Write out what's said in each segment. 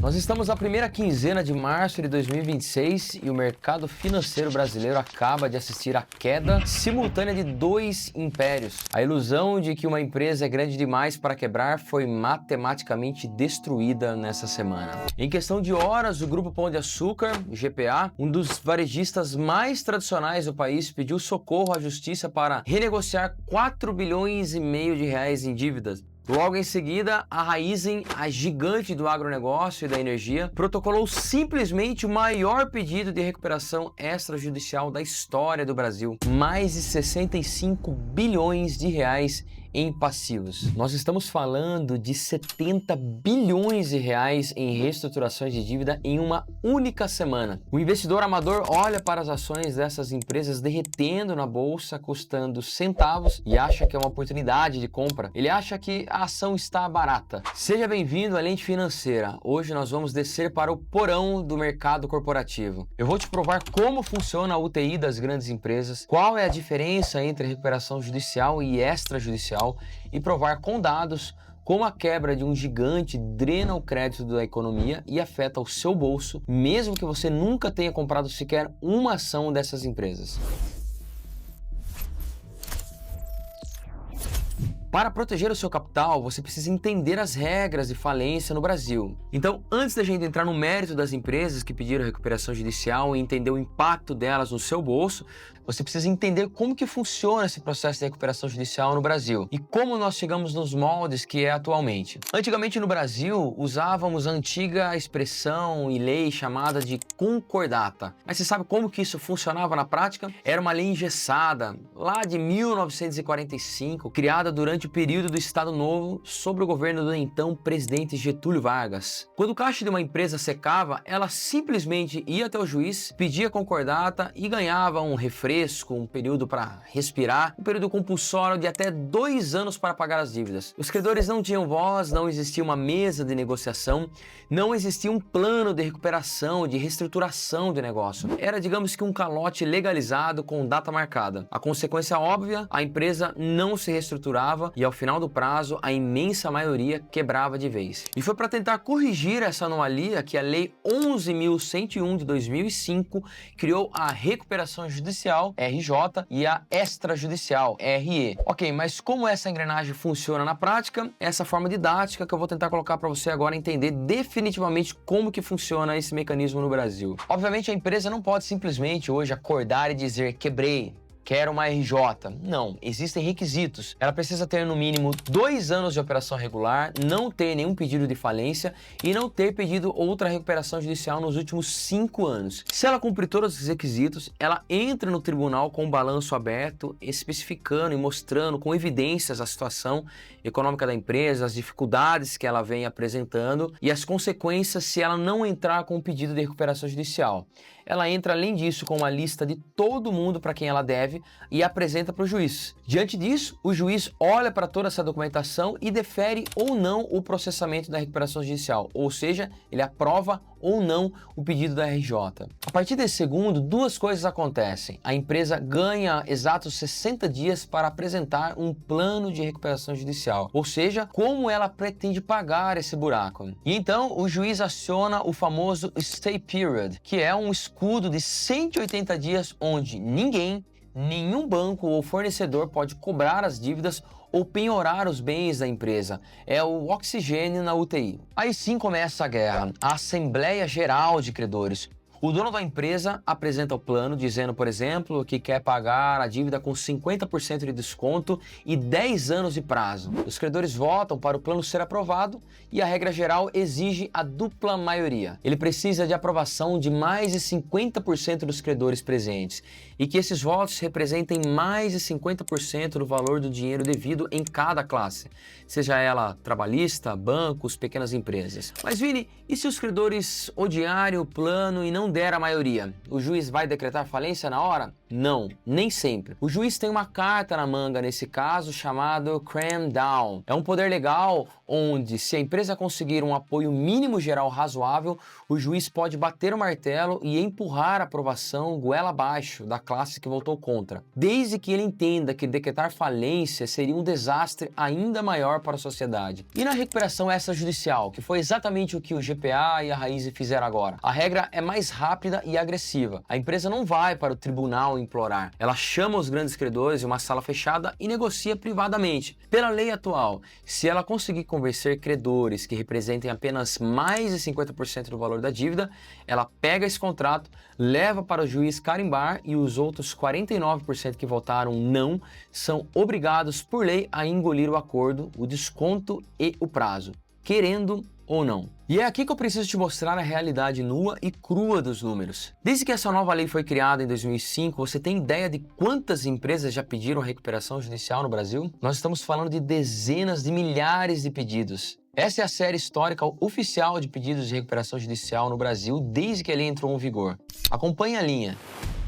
Nós estamos na primeira quinzena de março de 2026 e o mercado financeiro brasileiro acaba de assistir à queda simultânea de dois impérios. A ilusão de que uma empresa é grande demais para quebrar foi matematicamente destruída nessa semana. Em questão de horas, o Grupo Pão de Açúcar, GPA, um dos varejistas mais tradicionais do país, pediu socorro à justiça para renegociar 4 bilhões e meio de reais em dívidas. Logo em seguida, a Raízen, a gigante do agronegócio e da energia, protocolou simplesmente o maior pedido de recuperação extrajudicial da história do Brasil. Mais de 65 bilhões de reais em passivos. Nós estamos falando de 70 bilhões de reais em reestruturações de dívida em uma única semana. O investidor amador olha para as ações dessas empresas derretendo na bolsa, custando centavos e acha que é uma oportunidade de compra. Ele acha que a ação está barata. Seja bem-vindo à Lente Financeira. Hoje nós vamos descer para o porão do mercado corporativo. Eu vou te provar como funciona a UTI das grandes empresas, qual é a diferença entre recuperação judicial e extrajudicial, e provar com dados como a quebra de um gigante drena o crédito da economia e afeta o seu bolso, mesmo que você nunca tenha comprado sequer uma ação dessas empresas. Para proteger o seu capital, você precisa entender as regras de falência no Brasil. Então, antes da gente entrar no mérito das empresas que pediram recuperação judicial e entender o impacto delas no seu bolso, você precisa entender como que funciona esse processo de recuperação judicial no Brasil e como nós chegamos nos moldes que é atualmente. Antigamente no Brasil, usávamos a antiga expressão e lei chamada de concordata. Mas você sabe como que isso funcionava na prática? Era uma lei engessada, lá de 1945, criada durante o período do Estado Novo, sob o governo do então presidente Getúlio Vargas. Quando o caixa de uma empresa secava, ela simplesmente ia até o juiz, pedia concordata e ganhava um refresco, um período para respirar, um período compulsório de até 2 anos para pagar as dívidas. Os credores não tinham voz, não existia uma mesa de negociação, não existia um plano de recuperação, de reestruturação do negócio. Era, digamos que, um calote legalizado com data marcada. A consequência óbvia, a empresa não se reestruturava e ao final do prazo, a imensa maioria quebrava de vez. E foi para tentar corrigir essa anomalia que a Lei 11.101 de 2005 criou a recuperação judicial, RJ, e a extrajudicial, RE. Ok, mas como essa engrenagem funciona na prática? Essa forma didática que eu vou tentar colocar para você agora entender definitivamente como que funciona esse mecanismo no Brasil. Obviamente a empresa não pode simplesmente hoje acordar e dizer quebrei, quero uma RJ. Não, existem requisitos. Ela precisa ter no mínimo 2 anos de operação regular, não ter nenhum pedido de falência e não ter pedido outra recuperação judicial nos últimos 5 anos. Se ela cumprir todos os requisitos, ela entra no tribunal com o balanço aberto, especificando e mostrando com evidências a situação econômica da empresa, as dificuldades que ela vem apresentando e as consequências se ela não entrar com o pedido de recuperação judicial. Ela entra, além disso, com uma lista de todo mundo para quem ela deve e apresenta para o juiz. Diante disso, o juiz olha para toda essa documentação e defere ou não o processamento da recuperação judicial, ou seja, ele aprova ou não o pedido da RJ. A partir desse segundo, 2 coisas acontecem. A empresa ganha exatos 60 dias para apresentar um plano de recuperação judicial, ou seja, como ela pretende pagar esse buraco. E então, o juiz aciona o famoso stay period, que é um escudo de 180 dias onde nenhum banco ou fornecedor pode cobrar as dívidas ou penhorar os bens da empresa. É o oxigênio na UTI. Aí sim começa a guerra, a Assembleia Geral de Credores. O dono da empresa apresenta o plano dizendo, por exemplo, que quer pagar a dívida com 50% de desconto e 10 anos de prazo. Os credores votam para o plano ser aprovado e a regra geral exige a dupla maioria. Ele precisa de aprovação de mais de 50% dos credores presentes e que esses votos representem mais de 50% do valor do dinheiro devido em cada classe, seja ela trabalhista, bancos, pequenas empresas. Mas Vini, e se os credores odiarem o plano e não der a maioria? O juiz vai decretar falência na hora? Não, nem sempre. O juiz tem uma carta na manga nesse caso chamado cram down. É um poder legal onde, se a empresa conseguir um apoio mínimo geral razoável, o juiz pode bater o martelo e empurrar a aprovação goela abaixo da classe que votou contra, desde que ele entenda que decretar falência seria um desastre ainda maior para a sociedade. E na recuperação extrajudicial, que foi exatamente o que o GPA e a Raiz fizeram agora, a regra é mais rápida e agressiva. A empresa não vai para o tribunal implorar. Ela chama os grandes credores em uma sala fechada e negocia privadamente. Pela lei atual, se ela conseguir convencer credores que representem apenas mais de 50% do valor da dívida, ela pega esse contrato, leva para o juiz carimbar e os outros 49% que votaram não são obrigados por lei a engolir o acordo, o desconto e o prazo, querendo ou não. E é aqui que eu preciso te mostrar a realidade nua e crua dos números. Desde que essa nova lei foi criada em 2005, você tem ideia de quantas empresas já pediram recuperação judicial no Brasil? Nós estamos falando de dezenas de milhares de pedidos. Essa é a série histórica oficial de pedidos de recuperação judicial no Brasil desde que a lei entrou em vigor. Acompanhe a linha.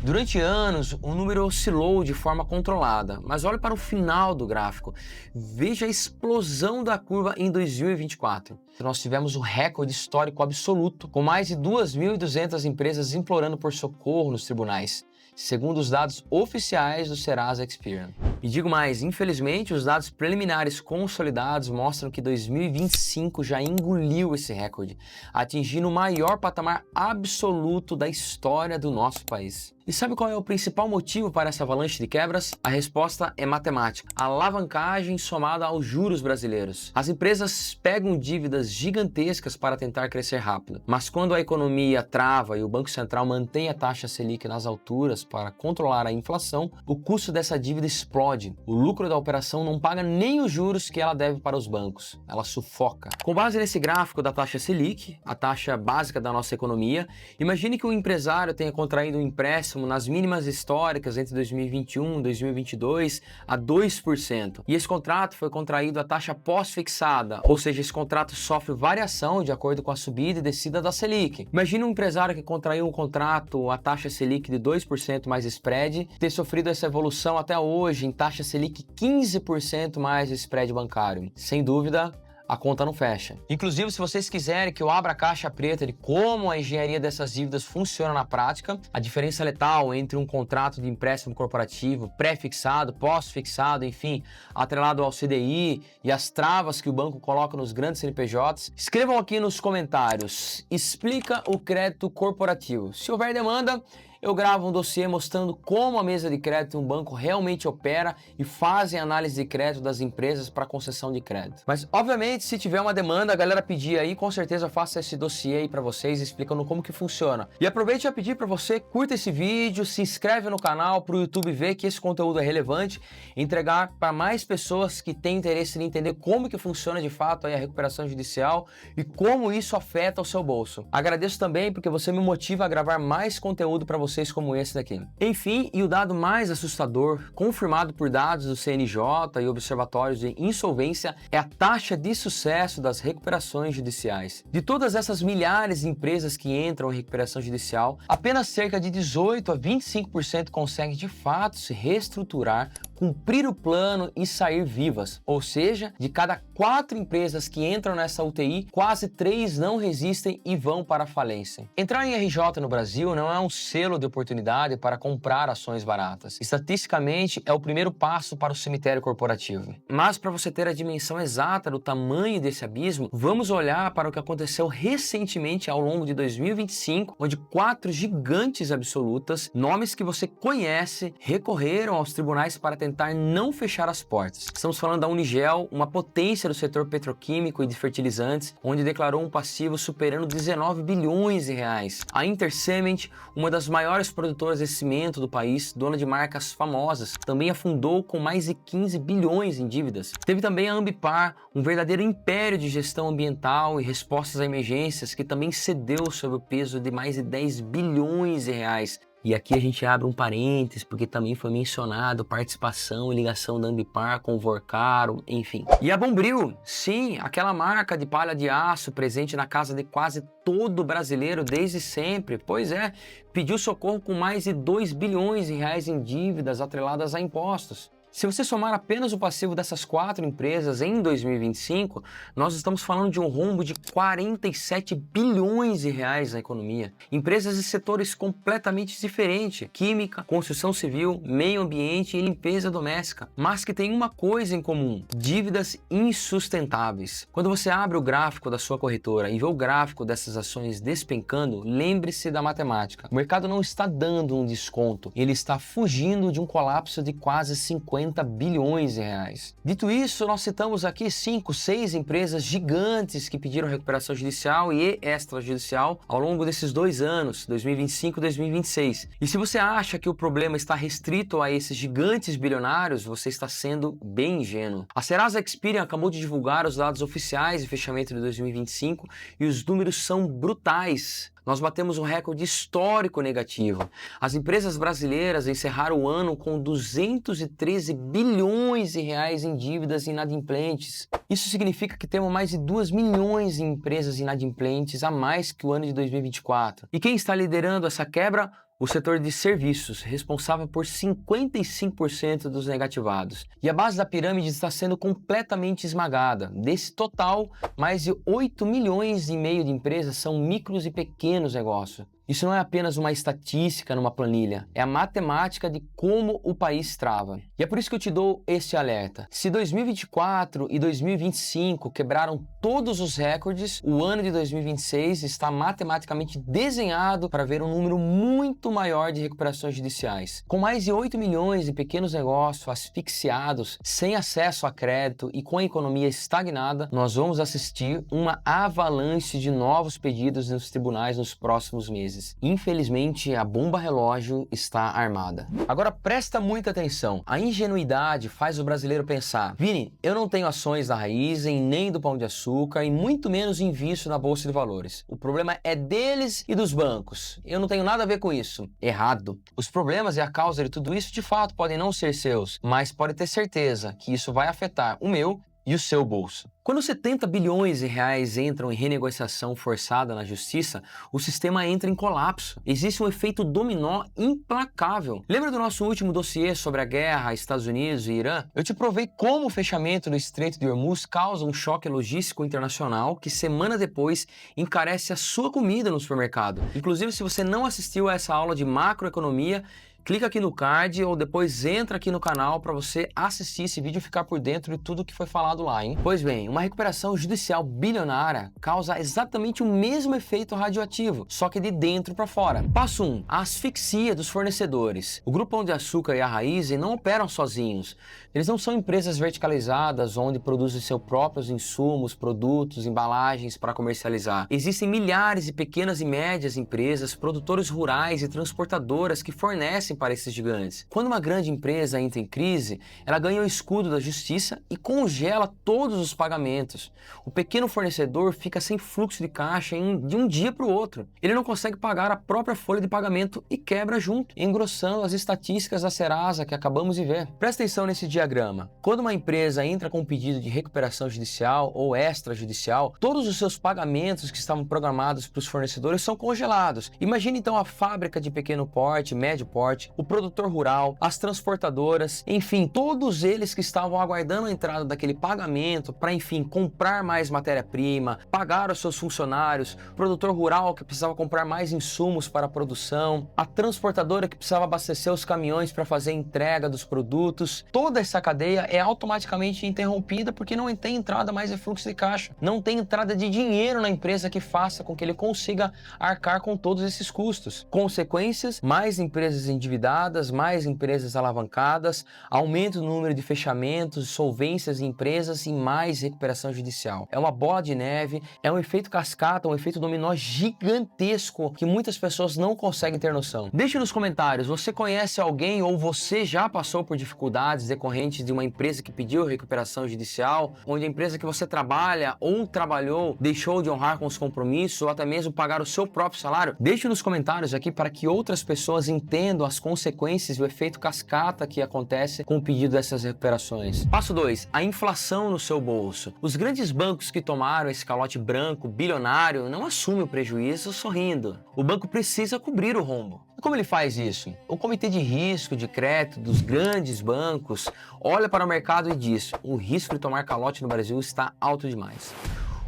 Durante anos, o número oscilou de forma controlada, mas olhe para o final do gráfico. Veja a explosão da curva em 2024. Nós tivemos um recorde histórico absoluto, com mais de 2.200 empresas implorando por socorro nos tribunais, segundo os dados oficiais do Serasa Experian. E digo mais, infelizmente, os dados preliminares consolidados mostram que 2025 já engoliu esse recorde, atingindo o maior patamar absoluto da história do nosso país. E sabe qual é o principal motivo para essa avalanche de quebras? A resposta é matemática. A alavancagem somada aos juros brasileiros. As empresas pegam dívidas gigantescas para tentar crescer rápido, mas quando a economia trava e o Banco Central mantém a taxa Selic nas alturas para controlar a inflação, o custo dessa dívida explode. O lucro da operação não paga nem os juros que ela deve para os bancos. Ela sufoca. Com base nesse gráfico da taxa Selic, a taxa básica da nossa economia, imagine que um empresário tenha contraído um empréstimo nas mínimas históricas entre 2021 e 2022 a 2%. E esse contrato foi contraído a taxa pós-fixada, ou seja, esse contrato sofre variação de acordo com a subida e descida da Selic. Imagine um empresário que contraiu um contrato a taxa Selic de 2% mais spread, ter sofrido essa evolução até hoje em taxa Selic 15% mais spread bancário. Sem dúvida, a conta não fecha. Inclusive, se vocês quiserem que eu abra a caixa preta de como a engenharia dessas dívidas funciona na prática, a diferença letal entre um contrato de empréstimo corporativo pré-fixado, pós-fixado, enfim, atrelado ao CDI e as travas que o banco coloca nos grandes CNPJs, escrevam aqui nos comentários. Explica o crédito corporativo. Se houver demanda, eu gravo um dossiê mostrando como a mesa de crédito em um banco realmente opera e fazem análise de crédito das empresas para concessão de crédito. Mas, obviamente, se tiver uma demanda, a galera pedir aí, com certeza eu faço esse dossiê aí para vocês, explicando como que funciona. E aproveite a pedir para você, curta esse vídeo, se inscreve no canal para o YouTube ver que esse conteúdo é relevante, entregar para mais pessoas que têm interesse em entender como que funciona de fato aí a recuperação judicial e como isso afeta o seu bolso. Agradeço também porque você me motiva a gravar mais conteúdo para vocês como esse daqui. Enfim, e o dado mais assustador, confirmado por dados do CNJ e observatórios de insolvência, é a taxa de sucesso das recuperações judiciais. De todas essas milhares de empresas que entram em recuperação judicial, apenas cerca de 18 a 25% conseguem de fato se reestruturar, cumprir o plano e sair vivas. Ou seja, de cada 4 empresas que entram nessa UTI, quase 3 não resistem e vão para a falência. Entrar em RJ no Brasil não é um selo de oportunidade para comprar ações baratas. Estatisticamente, é o primeiro passo para o cemitério corporativo. Mas para você ter a dimensão exata do tamanho desse abismo, vamos olhar para o que aconteceu recentemente ao longo de 2025, onde 4 gigantes absolutas, nomes que você conhece, recorreram aos tribunais para tentar não fechar as portas. Estamos falando da Unigel, uma potência do setor petroquímico e de fertilizantes, onde declarou um passivo superando 19 bilhões de reais. A Intersement, uma das maiores produtoras de cimento do país, dona de marcas famosas, também afundou com mais de 15 bilhões em dívidas. Teve também a Ambipar, um verdadeiro império de gestão ambiental e respostas a emergências, que também cedeu sob o peso de mais de 10 bilhões de reais. E aqui a gente abre um parênteses, porque também foi mencionado participação e ligação da Ambipar com o Vorcaro, enfim. E a Bombril, sim, aquela marca de palha de aço presente na casa de quase todo brasileiro desde sempre, pois é, pediu socorro com mais de 2 bilhões de reais em dívidas atreladas a impostos. Se você somar apenas o passivo dessas 4 empresas em 2025, nós estamos falando de um rombo de 47 bilhões de reais na economia. Empresas de setores completamente diferentes, química, construção civil, meio ambiente e limpeza doméstica, mas que têm uma coisa em comum: dívidas insustentáveis. Quando você abre o gráfico da sua corretora e vê o gráfico dessas ações despencando, lembre-se da matemática. O mercado não está dando um desconto, ele está fugindo de um colapso de quase 50 bilhões de reais. Dito isso, nós citamos aqui 5, 6 empresas gigantes que pediram recuperação judicial e extrajudicial ao longo desses 2 anos, 2025 e 2026. E se você acha que o problema está restrito a esses gigantes bilionários, você está sendo bem ingênuo. A Serasa Experian acabou de divulgar os dados oficiais de fechamento de 2025 e os números são brutais. Nós batemos um recorde histórico negativo. As empresas brasileiras encerraram o ano com 213 bilhões de reais em dívidas inadimplentes. Isso significa que temos mais de 2 milhões de empresas inadimplentes a mais que o ano de 2024. E quem está liderando essa quebra? O setor de serviços, responsável por 55% dos negativados. E a base da pirâmide está sendo completamente esmagada. Desse total, mais de 8 milhões e meio de empresas são micros e pequenos negócios. Isso não é apenas uma estatística numa planilha, é a matemática de como o país trava. E é por isso que eu te dou este alerta. Se 2024 e 2025 quebraram todos os recordes, o ano de 2026 está matematicamente desenhado para ver um número muito maior de recuperações judiciais. Com mais de 8 milhões de pequenos negócios asfixiados, sem acesso a crédito e com a economia estagnada, nós vamos assistir uma avalanche de novos pedidos nos tribunais nos próximos meses. Infelizmente, a bomba relógio está armada. Agora presta muita atenção. A ingenuidade faz o brasileiro pensar: Vini, eu não tenho ações da Raízen, nem do Pão de Açúcar e muito menos invisto na Bolsa de Valores. O problema é deles e dos bancos. Eu não tenho nada a ver com isso. Errado. Os problemas e a causa de tudo isso de fato podem não ser seus, mas pode ter certeza que isso vai afetar o meu e o seu bolso. Quando 70 bilhões de reais entram em renegociação forçada na justiça, o sistema entra em colapso. Existe um efeito dominó implacável. Lembra do nosso último dossiê sobre a guerra Estados Unidos e Irã? Eu te provei como o fechamento do Estreito de Hormuz causa um choque logístico internacional que semana depois encarece a sua comida no supermercado. Inclusive, se você não assistiu a essa aula de macroeconomia, clica aqui no card ou depois entra aqui no canal para você assistir esse vídeo e ficar por dentro de tudo que foi falado lá, hein? Pois bem, uma recuperação judicial bilionária causa exatamente o mesmo efeito radioativo, só que de dentro para fora. Passo 1. A asfixia dos fornecedores. O Grupo Pão de Açúcar e a Raízen não operam sozinhos. Eles não são empresas verticalizadas onde produzem seus próprios insumos, produtos, embalagens para comercializar. Existem milhares de pequenas e médias empresas, produtores rurais e transportadoras que fornecem para esses gigantes. Quando uma grande empresa entra em crise, ela ganha o escudo da justiça e congela todos os pagamentos. O pequeno fornecedor fica sem fluxo de caixa de um dia para o outro. Ele não consegue pagar a própria folha de pagamento e quebra junto, engrossando as estatísticas da Serasa que acabamos de ver. Presta atenção nesse diagrama. Quando uma empresa entra com um pedido de recuperação judicial ou extrajudicial, todos os seus pagamentos que estavam programados para os fornecedores são congelados. Imagine então a fábrica de pequeno porte, médio porte, o produtor rural, as transportadoras, enfim, todos eles que estavam aguardando a entrada daquele pagamento para, enfim, comprar mais matéria-prima, pagar os seus funcionários, o produtor rural que precisava comprar mais insumos para a produção, a transportadora que precisava abastecer os caminhões para fazer a entrega dos produtos. Toda essa cadeia é automaticamente interrompida porque não tem entrada mais de fluxo de caixa, não tem entrada de dinheiro na empresa que faça com que ele consiga arcar com todos esses custos. Consequências: mais empresas endividadas, endividadas, mais empresas alavancadas, aumento do número de fechamentos, solvências de empresas e mais recuperação judicial. É uma bola de neve, é um efeito cascata, um efeito dominó gigantesco que muitas pessoas não conseguem ter noção. Deixe nos comentários, você conhece alguém ou você já passou por dificuldades decorrentes de uma empresa que pediu recuperação judicial, onde a empresa que você trabalha ou trabalhou deixou de honrar com os compromissos ou até mesmo pagar o seu próprio salário? Deixe nos comentários aqui para que outras pessoas entendam as consequências e o efeito cascata que acontece com o pedido dessas recuperações. Passo 2. A inflação no seu bolso. Os grandes bancos que tomaram esse calote branco bilionário não assumem o prejuízo sorrindo. O banco precisa cobrir o rombo. E como ele faz isso? O comitê de risco de crédito dos grandes bancos olha para o mercado e diz: o risco de tomar calote no Brasil está alto demais.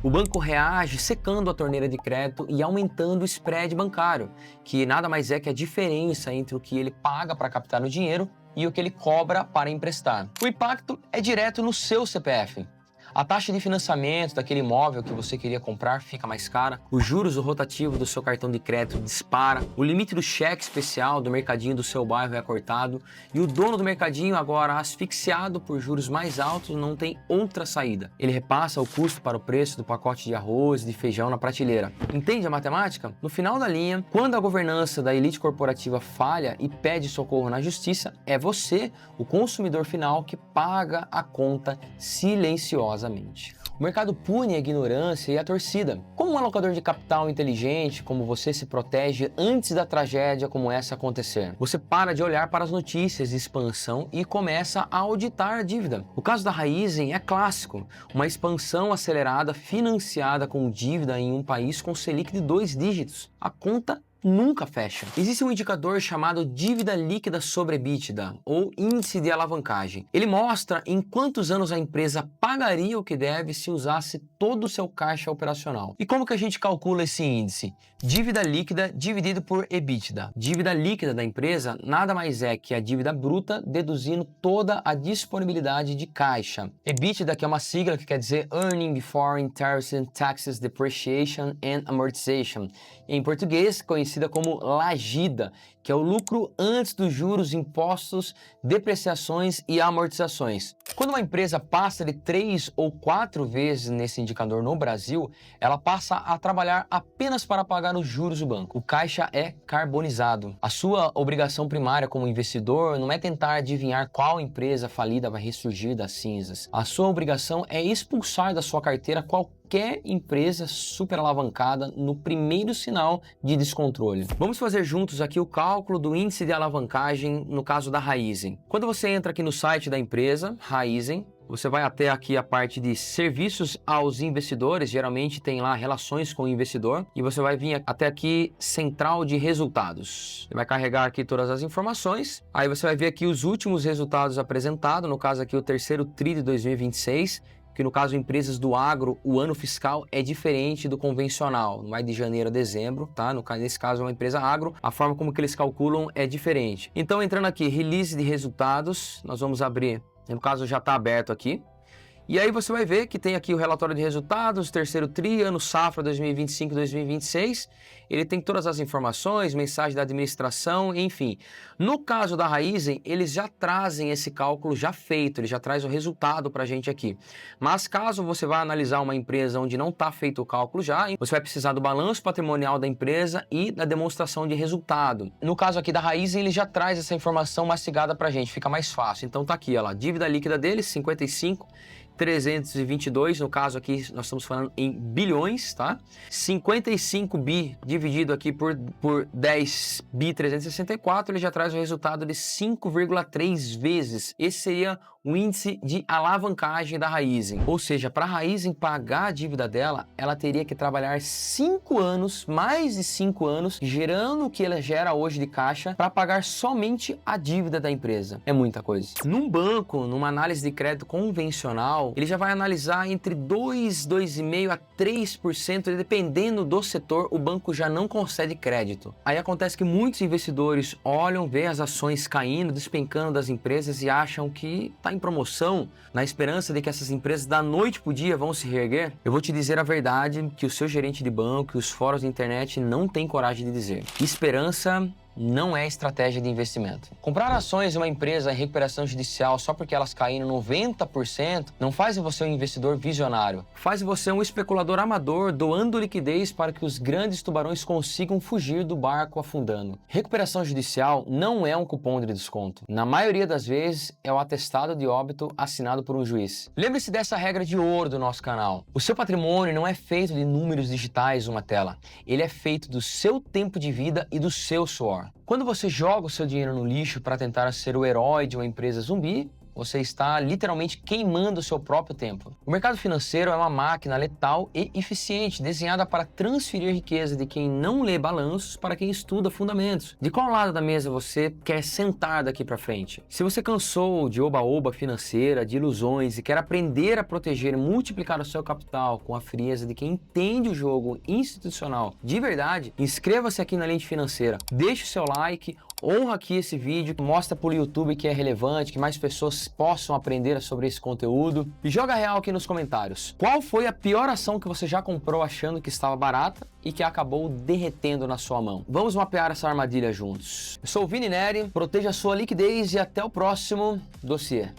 O banco reage secando a torneira de crédito e aumentando o spread bancário, que nada mais é que a diferença entre o que ele paga para captar o dinheiro e o que ele cobra para emprestar. O impacto é direto no seu CPF. A taxa de financiamento daquele imóvel que você queria comprar fica mais cara, os juros do rotativo do seu cartão de crédito dispara, o limite do cheque especial do mercadinho do seu bairro é cortado e o dono do mercadinho, agora asfixiado por juros mais altos, não tem outra saída. Ele repassa o custo para o preço do pacote de arroz e de feijão na prateleira. Entende a matemática? No final da linha, quando a governança da elite corporativa falha e pede socorro na justiça, é você, o consumidor final, que paga a conta silenciosamente. O mercado pune a ignorância e a torcida. Como um alocador de capital inteligente, como você se protege antes da tragédia como essa acontecer? Você para de olhar para as notícias de expansão e começa a auditar a dívida. O caso da Raizen é clássico, uma expansão acelerada financiada com dívida em um país com Selic de 2 dígitos. A conta nunca fecha. Existe um indicador chamado dívida líquida sobre EBITDA, ou índice de alavancagem. Ele mostra em quantos anos a empresa pagaria o que deve se usasse todo o seu caixa operacional. E como que a gente calcula esse índice? Dívida líquida dividido por EBITDA. Dívida líquida da empresa nada mais é que a dívida bruta deduzindo toda a disponibilidade de caixa. EBITDA, que é uma sigla que quer dizer Earning Before Interest and Taxes, Depreciation and Amortization. Em português, conhecida como LAGIDA, que é o lucro antes dos juros, impostos, depreciações e amortizações. Quando uma empresa passa de 3 ou 4 vezes nesse indicador no Brasil, ela passa a trabalhar apenas para pagar os juros do banco. O caixa é carbonizado. A sua obrigação primária como investidor não é tentar adivinhar qual empresa falida vai ressurgir das cinzas. A sua obrigação é expulsar da sua carteira qualquer empresa super alavancada no primeiro sinal de descontrole. Vamos fazer juntos aqui o cálculo do índice de alavancagem no caso da Raizen. Quando você entra aqui no site da empresa, Raizen, você vai até aqui a parte de serviços aos investidores, geralmente tem lá relações com o investidor, e você vai vir até aqui central de resultados. Você vai carregar aqui todas as informações, aí você vai ver aqui os últimos resultados apresentados, no caso aqui o terceiro TRI de 2026, que no caso empresas do agro, o ano fiscal é diferente do convencional, não é de janeiro a dezembro, tá? Nesse caso é uma empresa agro, a forma como que eles calculam é diferente. Então entrando aqui, release de resultados, nós vamos abrir, no caso já está aberto aqui, e aí você vai ver que tem aqui o relatório de resultados, terceiro TRI, ano safra 2025-2026, ele tem todas as informações, mensagem da administração, enfim. No caso da Raizen, eles já trazem esse cálculo já feito, ele já traz o resultado para a gente aqui. Mas caso você vá analisar uma empresa onde não está feito o cálculo já, você vai precisar do balanço patrimonial da empresa e da demonstração de resultado. No caso aqui da Raizen, ele já traz essa informação mastigada para a gente, fica mais fácil. Então tá aqui, ó lá, dívida líquida deles, 55.322, no caso aqui nós estamos falando em bilhões, tá? 55 bi dividido aqui por 10 bi 364, ele já traz o resultado de 5,3 vezes. Esse seria o índice de alavancagem da Raizen. Ou seja, para a Raizen pagar a dívida dela, ela teria que trabalhar 5 anos, mais de 5 anos, gerando o que ela gera hoje de caixa para pagar somente a dívida da empresa. É muita coisa. Num banco, numa análise de crédito convencional, ele já vai analisar entre 2, 2,5% a 3%, dependendo do setor, o banco já não concede crédito. Aí acontece que muitos investidores olham, vê as ações caindo, despencando das empresas e acham que está em promoção, na esperança de que essas empresas da noite pro dia vão se reerguer. Eu vou te dizer a verdade que o seu gerente de banco e os fóruns da internet não têm coragem de dizer. Esperança não é estratégia de investimento. Comprar ações de uma empresa em recuperação judicial só porque elas caíram 90% não faz de você um investidor visionário. Faz de você um especulador amador doando liquidez para que os grandes tubarões consigam fugir do barco afundando. Recuperação judicial não é um cupom de desconto. Na maioria das vezes, é o atestado de óbito assinado por um juiz. Lembre-se dessa regra de ouro do nosso canal. O seu patrimônio não é feito de números digitais numa tela. Ele é feito do seu tempo de vida e do seu suor. Quando você joga o seu dinheiro no lixo para tentar ser o herói de uma empresa zumbi, você está literalmente queimando o seu próprio tempo. O mercado financeiro é uma máquina letal e eficiente, desenhada para transferir riqueza de quem não lê balanços para quem estuda fundamentos. De qual lado da mesa você quer sentar daqui para frente? Se você cansou de oba-oba financeira, de ilusões e quer aprender a proteger e multiplicar o seu capital com a frieza de quem entende o jogo institucional de verdade, inscreva-se aqui na Lente Financeira, deixe o seu like, honra aqui esse vídeo, mostra para o YouTube que é relevante, que mais pessoas possam aprender sobre esse conteúdo. E joga real aqui nos comentários. Qual foi a pior ação que você já comprou achando que estava barata e que acabou derretendo na sua mão? Vamos mapear essa armadilha juntos. Eu sou o Vini Neri, proteja a sua liquidez e até o próximo dossiê.